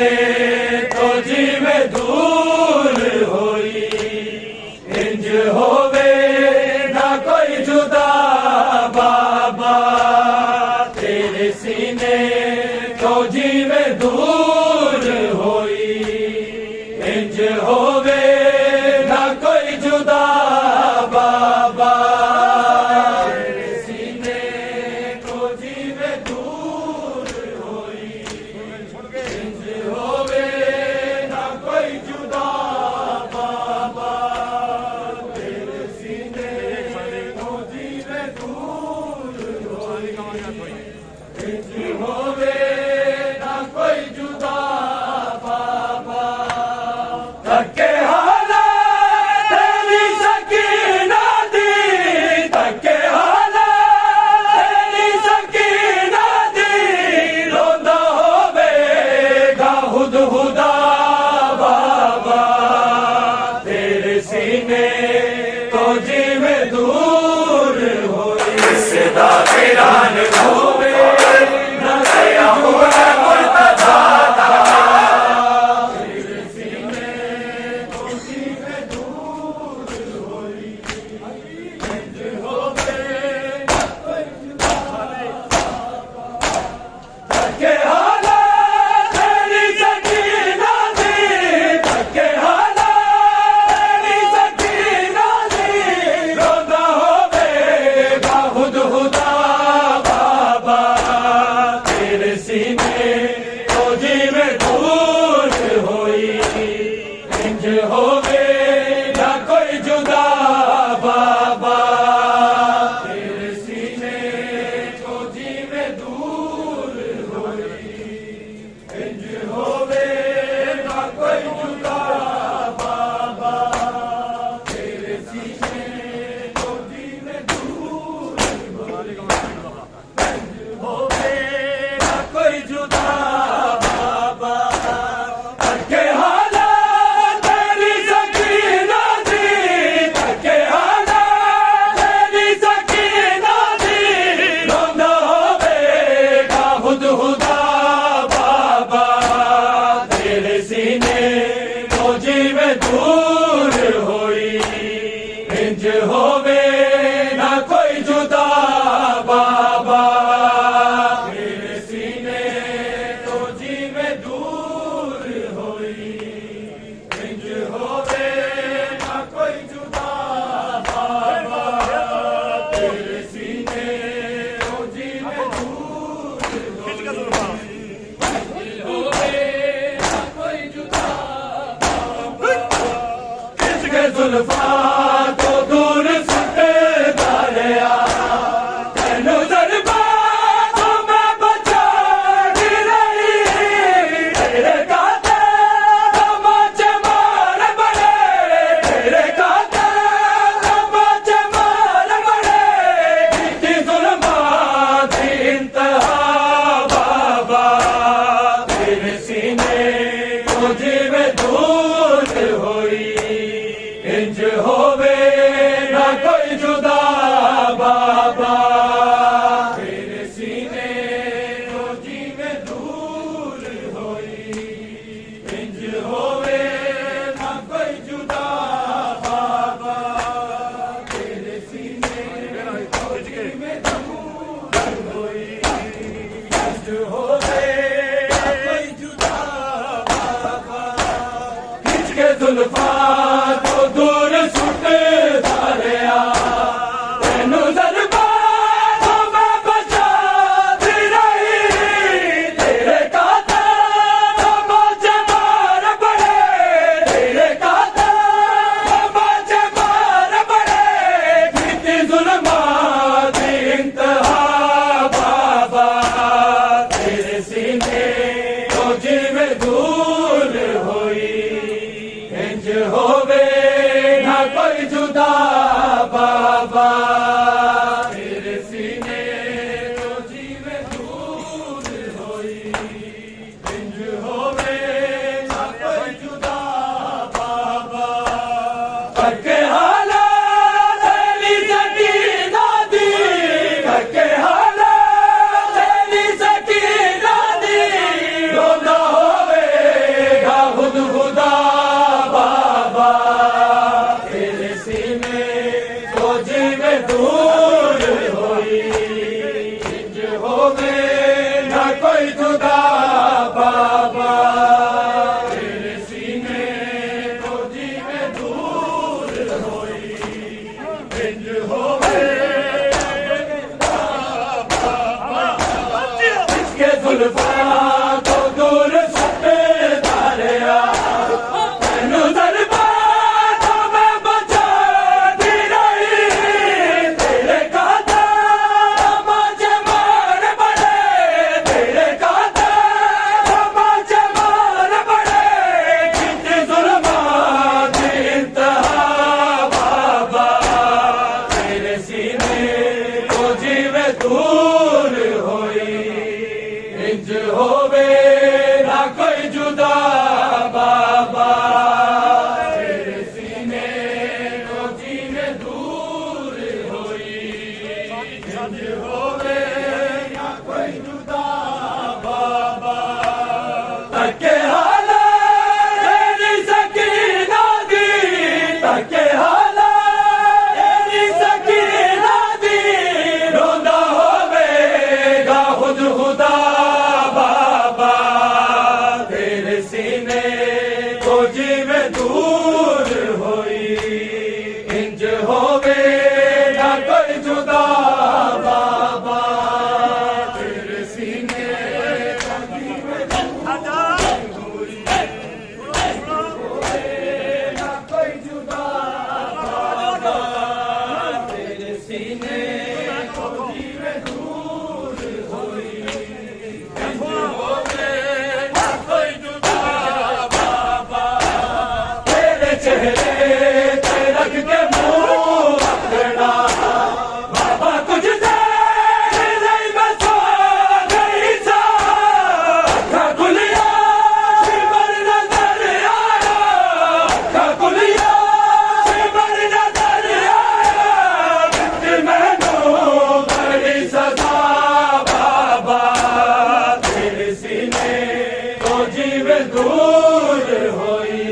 सीने तो जीवे दूर होई, इंज होवे ना कोई जुदा बाबा, तेरे सीने तो जीवे दूर होई, इंज होवे ना कोई जुदा बाबा, तेरे सीने तो जीवे दूर होई, इंज होवे ना कोई जुदा बाबा, तेरे सीने तो जीवे दूर होई, इंज होवे ना कोई जुदा बाबा। धक्के हालात तेरी सकीना दी, धक्के हालात तेरी सकीना दी, रोंदा होवेगा हुदहुदा बाबा, तेरे सीने तो जीवे दूर होई, सदा वीरान होवे ना गया हुआ मुर्तजा, तेरे सीने तो जीवे दूर होई, इंज होवे ना कोई जुदा बाबा। धक्के हालात तेरी सकीना दी, धक्के हालात तेरी सकीना दी, रोंदा होवेगा हुदहुदा बाबा, तेरे सीने तो जीवे दूर होई, इंज होवे ना कोई जुदा बाबा, तेरे सीने तो जीवे दूर होई, इंज होवे ना कोई जुदा बाबा, तेरे सीने तो जीवे दूर होई, इंज होवे ना कोई जुदा बाबा। धक्के हालात तेरी सकीना दी, धक्के हालात तेरी सकीना दी, रोंदा होवेगा हुदहुदा बाबा, तेरे सीने तो जीवे दूर होई, इंज होवे ना कोई जुदा बाबा, तेरे सीने तो जीवे दूर होई, इंज होवे ना कोई जुदा बाबा, तेरे सीने तो जीवे दूर होई, इंज होवे ना कोई जुदा बाबा। किसके जुल्फा तो दूर सुटे दारिया, तेनू जरबा तो मैं बचा दी रही, तेरे काते तमाचे मार बड़े, तेरे काते तमाचे मार बड़े, कीती जुल्मां दी इंतहा बाबा, तेरे सीने तो जीवे दूर होई, इंज होवे ना कोई जुदा बाबा, तेरे सीने तो जीवे दूर होई, इंज होवे ना कोई जुदा बाबा, तेरे सीने तो जीवे दूर होई, इंज होवे ना कोई जुदा बाबा। खिंच के जुल्फा तो दूर सुट दारिया, तेनू जरबा तो मैं बचा दी रही, तेरे काते तमाचे मार बड़े, तेरे काते तमाचे मार बड़े, कीती जुल्मां दी इंतहा बाबा, तेरे सीने तो जीवे दूर होई, इंज हो जिवें दूर होई इंज होवे ना कोई जुदा बाबा तेरे सीने तो जिवें दूर होई ना कोई जुदा बाबा तेरे सीने तो जिवें दूर होई इंज होवे ना कोई जुदा बाबा तेरे चेहरे ते रख के मुंह अपना बाबा कुछ देर नहीं बसो नहीं सा खुलिया शिवर नजर आया खुलिया शिवर नजर आया मैनू बड़ी सजा बाबा तेरे सीने तो जीवे दूर होई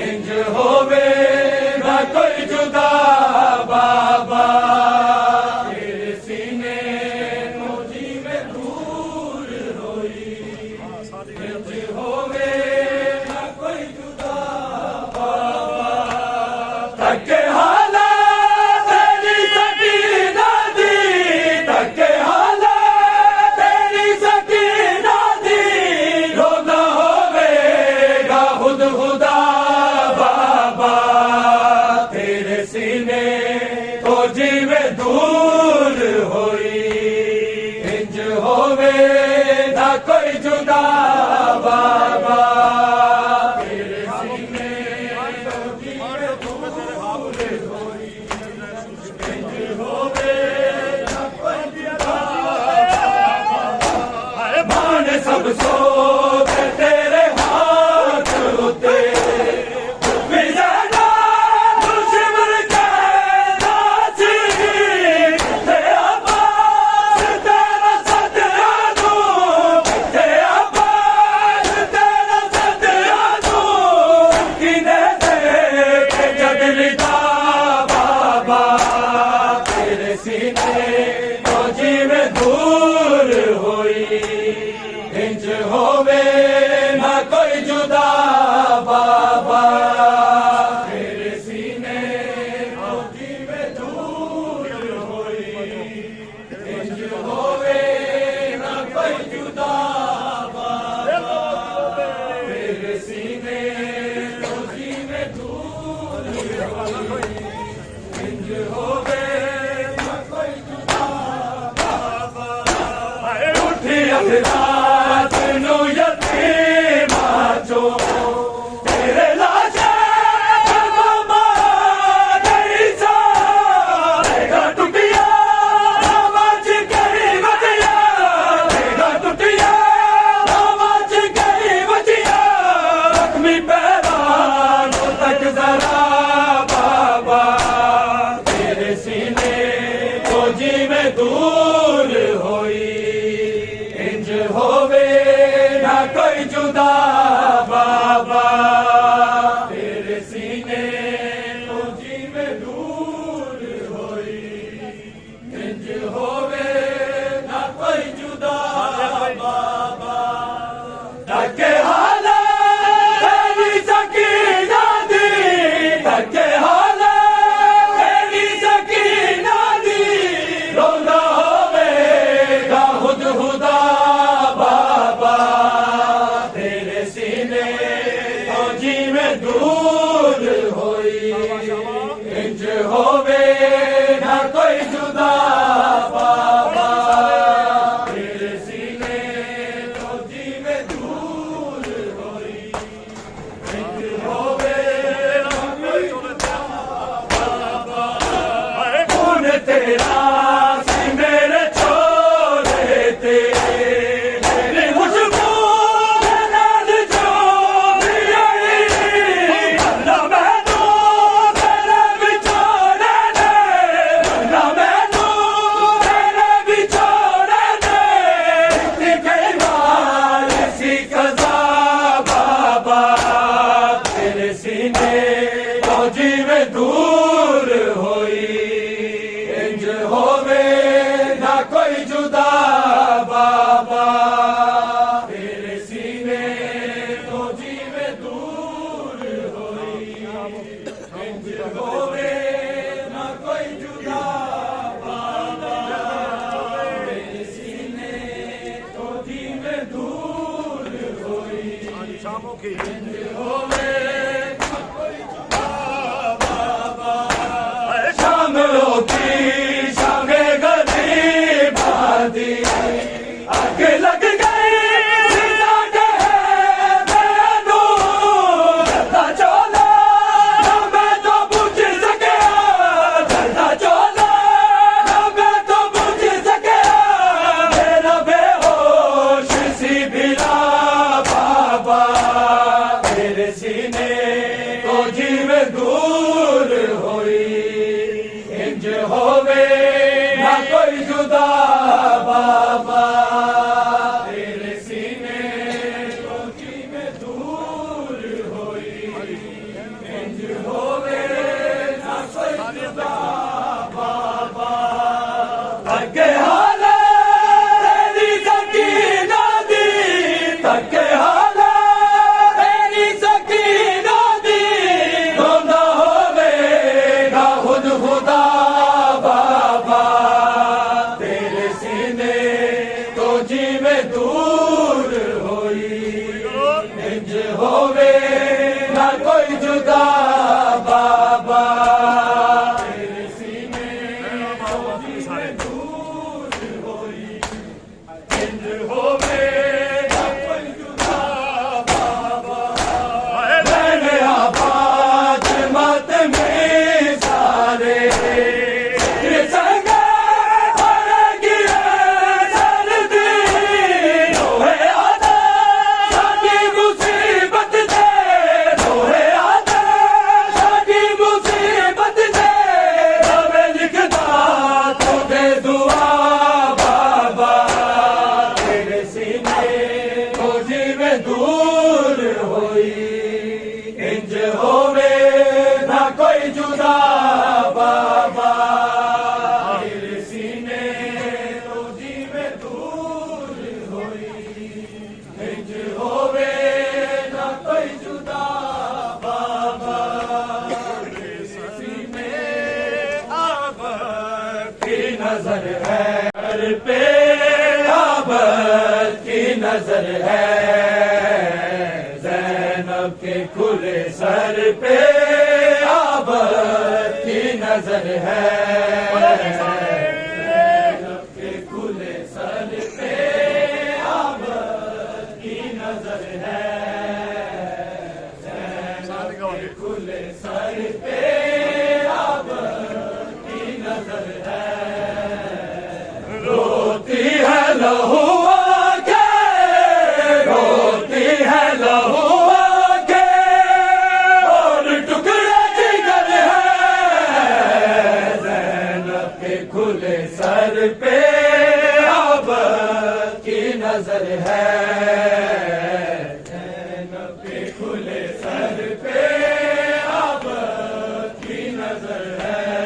इंज होवे ना कोई जुदा बाबा तेरे सीने तो जीवे दूर होई इंज होवे ना कोई जुदा बाबा तके हाला तेरी सकीना दी तके हाला तेरी सकीना दी रोना होवेगा खुद खुदा बाबा तेरे सीने तो जीवे दूर होई इंज होवे ना कोई जुदा बाबा तेरे सीने तो जीवे दूर होई इंज होवे ना कोई जुदा बाबा मान सब सो के तेरे हाथ उते विजयना दुश्मन के नाची ते आवाज तेरा सदया दू ते आवाज तेरा सदया दू किने के जग लिदा बाबा तेरे सीने तो जीवे दूर होई इंज होवे ना कोई जुदा बाबा तेरे सीने तो जीवे दूर होई इंज होवे ना कोई जुदा बाबा तेरे सीने तो जीवे दूर होई इंज होवे ना कोई जुदा बाबा उठी अधरात नू यतीमा चो तेरे लाशे बाबा गई सा तेरा टुटिया आवाज गई बजिया तेरा टुटिया आवाज गई बजिया जख्मी पैरानों तक जरा बाबा तेरे सीने तो जीवे दूर होई इंज होवे ना कोई जुदा बाबा तेरे सीने तो जीवे दूर होई इंज होवे ना कोई जुदा बाबा तके हाला तेरी सकीना दी तके हाला तेरी सकीना दी रोना होवेगा खुद खुदा बाबा तेरे सीने तो जीवे दूर होई इंज होवे ना कोई जुदा बाबा तेरे सीने तो जीवे दूर होई इंज होवे ना कोई जुदा बाबा कौन तेरा सी मेरे छोरे ते तेरी खुशबू के नाल जो भी आई अल्लाह मैनू तेरे विछोड़े होवे ना कोई जुदा बाबा मेरे सीने तो धीमे दूर होई होवे ना कोई जुदा बाबा शामलों की शामे गरीब आदि आग लग गई होवे ना कोई जुदा बाबा तेरे सीने तो में दूर होई इंज होवे ना कोई जुदा बाबा तके हाल तेरी सकीना दी तके हाल तेरी सकीना दी रोंदा होवेगा खुद खुदा दूर होई इंज होवे ना कोई जुदा बाबा तेरे सीने दूर होई इंज होवे ना कोई जुदा बाबा मैंने आबाद मत में सारे दूर होई इंज होवे ना कोई जुदा बाबा तेरे सीने तो जीवे दूर होई इंज होवे ना कोई जुदा बाबा तेरे सीने अब की नजर है पे अब की नजर है के खुले सर पे अब की नजर है के खुले सर पे अब की नजर है के खुले सर पे अब की नजर है रोती है लहू रोती है लहू खुले सर पे अब की नजर है के खुले सर पे अब की नजर है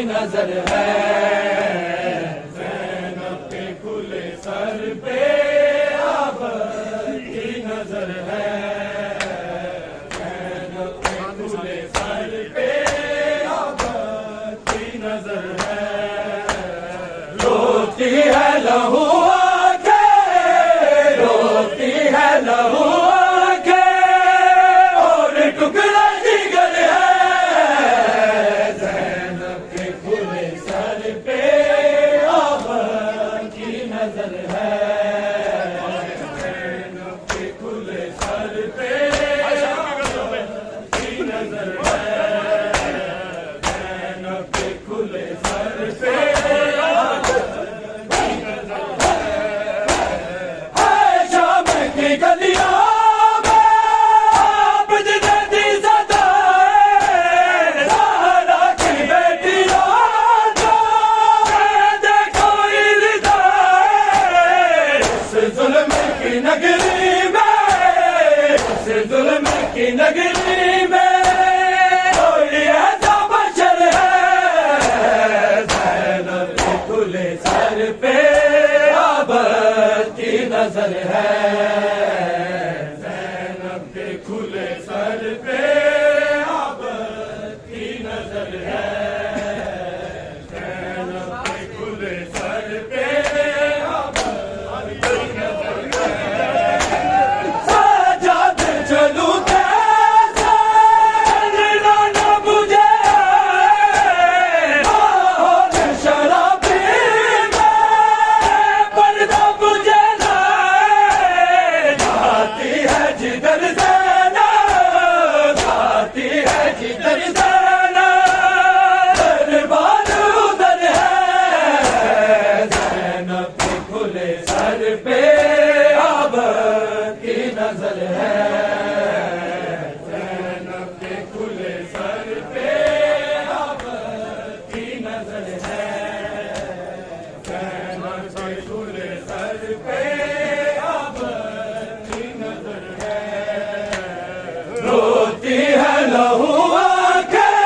नजर है ज़ैनब के खुले सर पे अब की नजर है ज़ैनब के खुले सर पे अब की नजर है रोती है लहू आंखें रोती है लहू आंखें और टुकड़ा जिगर है नजर है के खुले सर पे की नजर है के खुले सर पे की नजर नजर है, ज़ैनब के खुले सर पे आबद की नजर है, ज़ैनब के खुले सर पे आबद की नजर है। साजाद चलूं नजर है, ज़ैनब के खुले सर पे आबद की नजर है, ज़ैनब के खुले सर पे आबद की नजर है। रोती है लहू आंखें,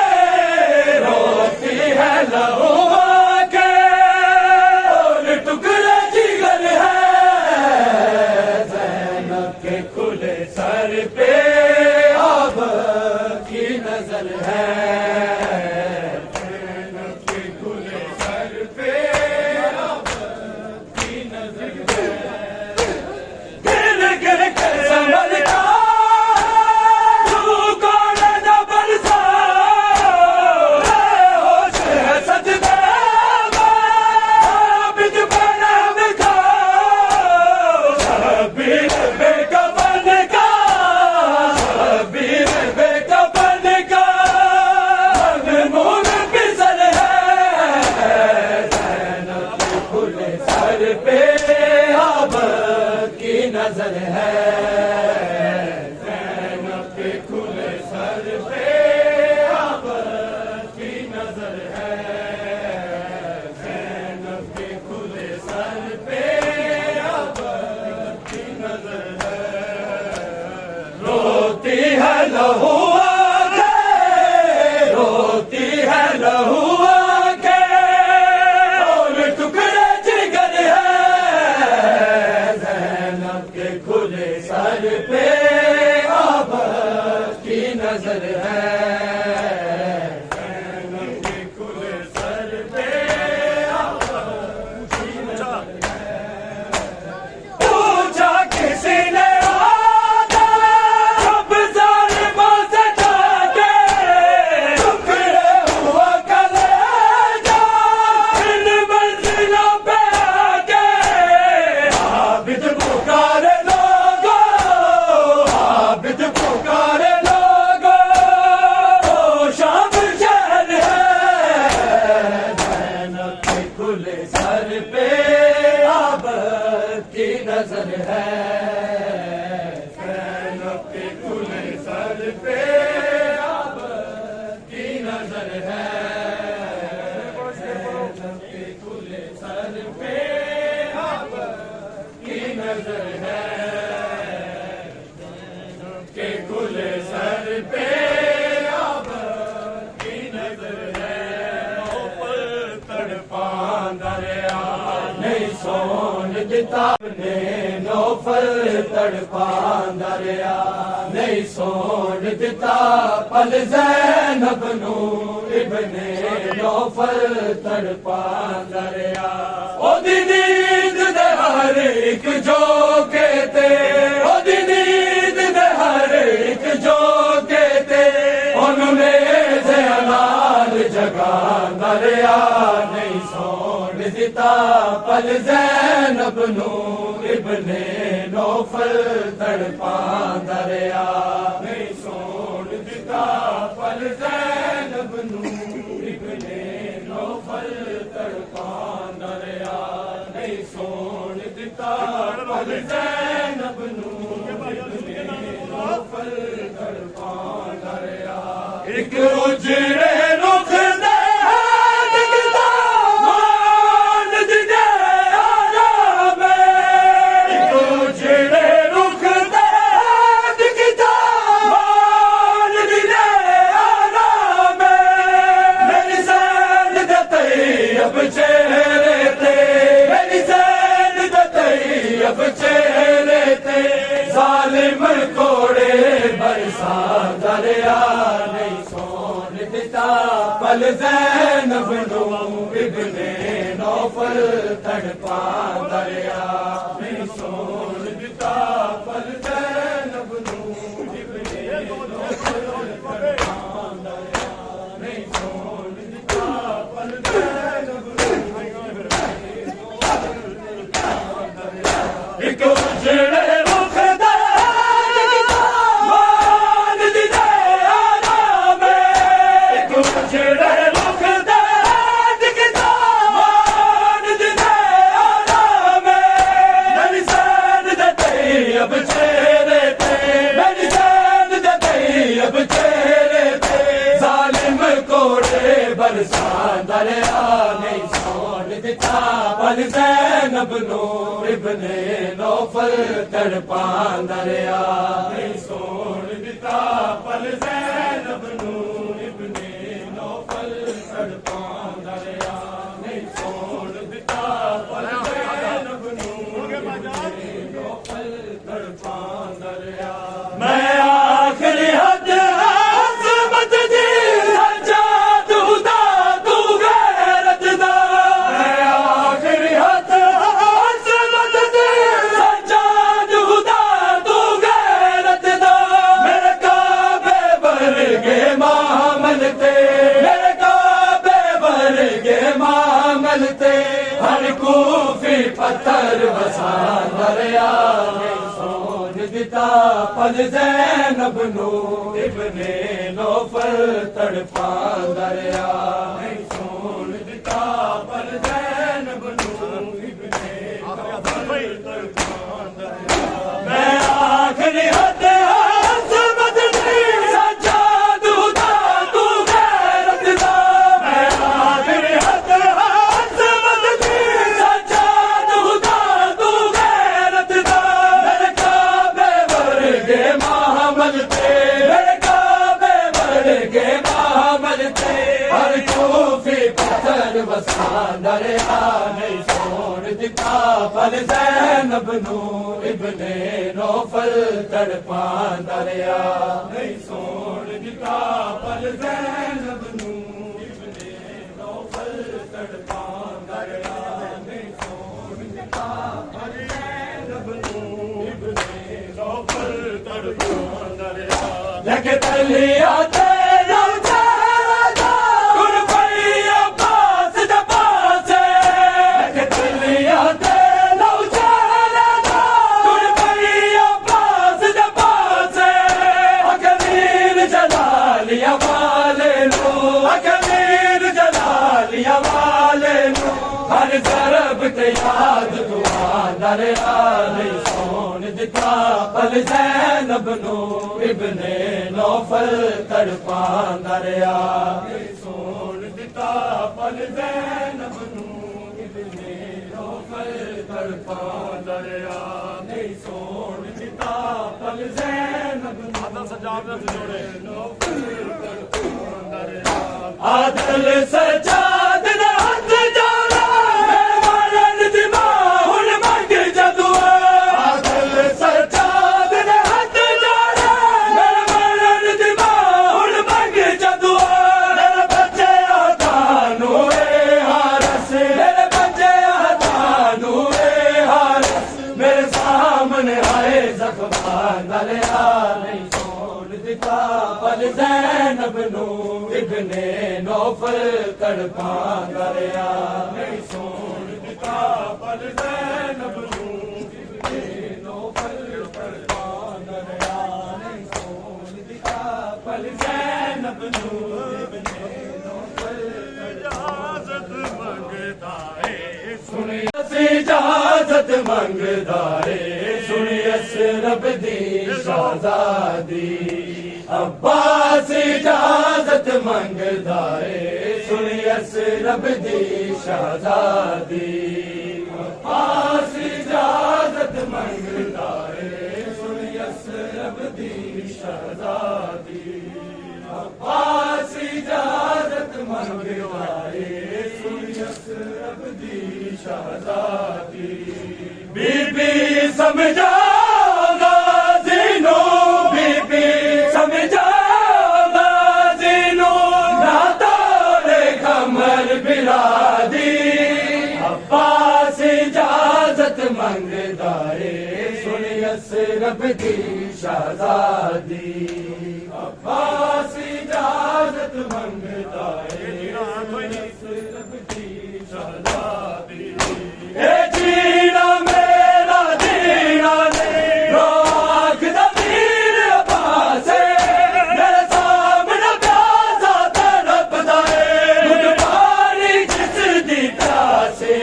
रोती है लहू आंखें, और टुकड़े जिगर है, खुले सर पे आबद की नजर है, ज़ैनब के खुले सर पे आबद की नजर है। गिर गिर के संभलता तू कौन न बरसा, होश है सजदे आबिद बना बिठा, शबीर बेकफन का, शबीर बेकफन का मनमून पिसल है, ज़ैनब के खुले सर पे आबद की नजर है, ज़ैनब के खुले सर पे आबद की नजर है, ज़ैनब के खुले सर पे आबद की नजर है। रोती है लहू आंखें, रोती है लहू आंखें, और टुकड़े जिगर है, ज़ैनब के खुले सर पे आबद की नजर है, ज़ैनब के खुले सर पे आबद की नजर है। पूछा किसी ने सर पे आबद की नजर है, ज़ैनब के खुले सर पे आबद की नजर है, ज़ैनब के खुले सर पे आबद की नजर है, ज़ैनब के खुले सर पे आबद की नजर है। तड़पांदरिया नहीं सोन दिता ने नौफल, तड़पांदरिया नहीं सोन दिता पल, ज़ैनब नू इब्ने नौफल तड़पांदरिया। ओदी नींद दे हर एक जोगे ते, ओदी नींद दे हर एक जोगे ते, उन्होंने ज़ैनाल जगांदरिया नहीं सोन दिता पल, ज़ैनब नू इब्ने नौफल तड़पांदरिया नहीं सोन दिता पल, ज़ैनब नू इब्ने नौफल तड़पांदरिया नहीं सोन दिता पल, ज़ैनब नू इब्ने नौफल तड़पांदरिया। एक उजड़े रुख दे दिखता मान दिदे आराम, एक उजड़े रुख दे दिखता मान दिदे आराम, मेरी सैन दे तैयब चेहरे ते, मेरी सैन दे तैयब चेहरे नौफल तड़पा दरिया नहीं सोन दिता पल ज़ैनब नूं इब्ने नौफल तड़पा दरिया नहीं सोन दिता पल ज़ैनब नूं एक उजड़े रुख दा मान दी दे आराम एक उजड़े रुख दा दिखदा मान दी दे आराम मेरी जान दे अब चेहरे पे मेरी जान दे अब चेहरे पे जालिम कोड़े बरसां दरिया नहीं सोन दिता पल ज़ैनब नूं इब्ने नौफल तड़पा दरिया नहीं सोन दिता पल ज़ैनब नूं इब्ने नौफल तड़पा दरिया नहीं सोन दिता पल ज़ैनब नूं इब्ने नौफल तड़पा दरिया मैं आखिरी हद अज़मत दी सज्जाद खुदा तू गैरत दा मैं आखिरी हद अज़मत दी सज्जाद खुदा तू गैरत दा मेरे काबे वर्गे मामल ते मेरे काबे वर्गे मामल ते हर कूफी पत्थर वसा दरिया नहीं सोन दिता पल ज़ैनब नूं इब्ने नौफल तड़पा दरिया नहीं सोन दिता पल ज़ैनब नूं इब्ने नौफल तड़पा दरिया मैं आखिरी हद अज़मत दी सज्जाद खुदा तू गैरत दा मैं आखिरी हद अज़मत दी सज्जाद खुदा तू गैरत दा मेरे काबे वर्गे मामल ते मेरे काबे वर्गे मामल ते हर कूफी पत्थर वसा दरिया नहीं सोन दिता पल ज़ैनब नूं इब्ने नौफल तड़पा दरिया नहीं सोन दिता पल ज़ैनब नूं इब्ने नौफल तड़पा दरिया नहीं सोन दिता पल ज़ैनब नूं इब्ने नौफल तड़पा दरिया लेके तलिया तेरा चेहरा गुर भैया पास जपासे लेके तलिया तेरा चेहरा गुर भैया पास जपासे अकबीर जलालिया वाले लो अकबीर जलालिया वाले लो हर तरफ ते याद दुआ दरिया नहीं सोन दिता पल ज़ैनब नूं इब्ने नौफल तड़पा दरिया नहीं सोन दिता पल ज़ैनब नूं इब्ने नौफल तड़पा दरिया नहीं सोन दिता पल ज़ैनब नूं जोड़े नौफल तड़पा दरिया आदल सजाद ने हथ जोड़ा मैं मारन दी मां हुण मंग जदुआ आदल सजाद ने हथ जोड़ा मैं मारन दी मां हुण मंग जदुआ मेरे बच्चे आदानू ए हारस मेरे बच्चे आदानू ए हारस मेरे सामने आए ज़ख्मा दरिया नहीं सोन दिता पल ज़ैनब नूं इब्ने नौफल तड़पा दरिया नहीं सोन दिता पल ज़ैनब नूं इब्ने नौफल तड़पा दरिया नहीं सोन दिता पल ज़ैनब नूं इब्ने नौफल इजाज़त मंगदा है सुनिए इजाज़त मंगदा है सुनिए रब दी शहज़ादी अब्बास इजाज़त मंगदा है सुनिए रब दी शहज़ादी अब्बास इजाज़त मंगदा है सुनिए रब दी शहज़ादी अब्बास इजाज़त मंगदा है सुनिए रब दी शहज़ादी बीबी समझा गाज़ीनो बीबी समझा गाज़ीनो ना तोड़े कमर बिरादी अब्बा मंगदा है सुन यसरब दी शहजादी अब्बास इजाजत मंगदा है यसरब दी शहजादी ए जीना मेरा जीना नहीं रोक दमीर अब्बास मेरे सामने प्यासा तड़पदा है गुड पानी जिस दी प्यासे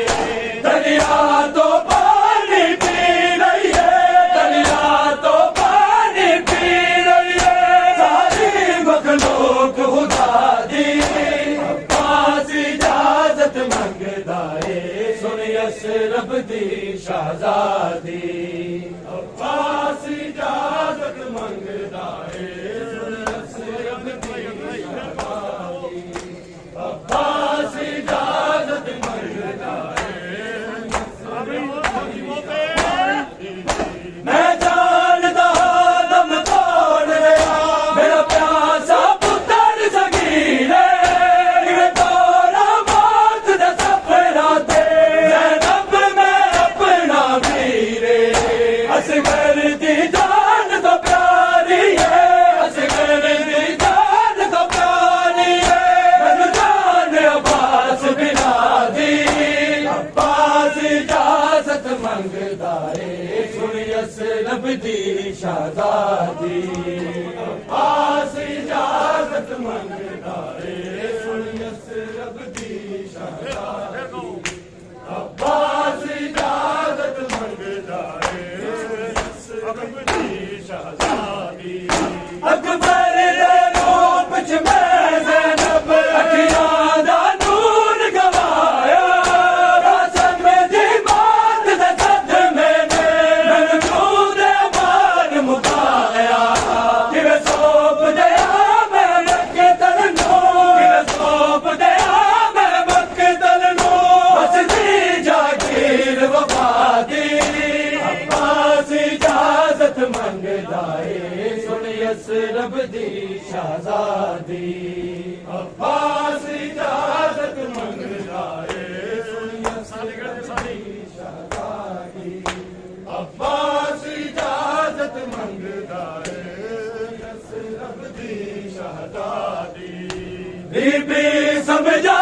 दरिया तो पानी पी रही है दरिया तो पानी पी रही है सारी मखलूक खुदा दी अब्बास इजाजत मंगदा है सुन यसरब दी शहजादी अब्बास इजाजत मंगदा है सुन यसरब दी शहजादी अब्बास इजाजत मंगदा मैं जानदा दम तोड़ लिया मेरा प्यासा पुत्र सगीरे इवे तोड़ा मौत दे सपना ते ज़ैनब मैं अपना वीरे असगर दी जान तो प्यारी है असगर दी जान तो प्यारी है मैनू जान अब्बास बिना दी अब्बास इजाजत मंगदा है सुन यसरब दी शहजादी अब्बास इजाजत मंगदा है सुन यसरब दी शहजादी अब्बास इजाजत मंगदा है सुन यसरब दी शहजादी अकबर दे रूप च मैं ज़ैनब अखियां दा नूर गवाया कसम दी बात दे सदमे ने मैनू दूध मार मुकाया किवे सौंप दिया मैं मक्तल नू किवे सौंप दिया मैं मक्तल नू बस दी जागीर वफा दी अब्बास इजाजत मंगदा है सुन यसरब दी शहजादी अब्बास इजाजत मंगदा है सुन यसरब दी शहजादी अब्बास इजाजत मंगदा है यसरब दी शहजादी बीबी समझा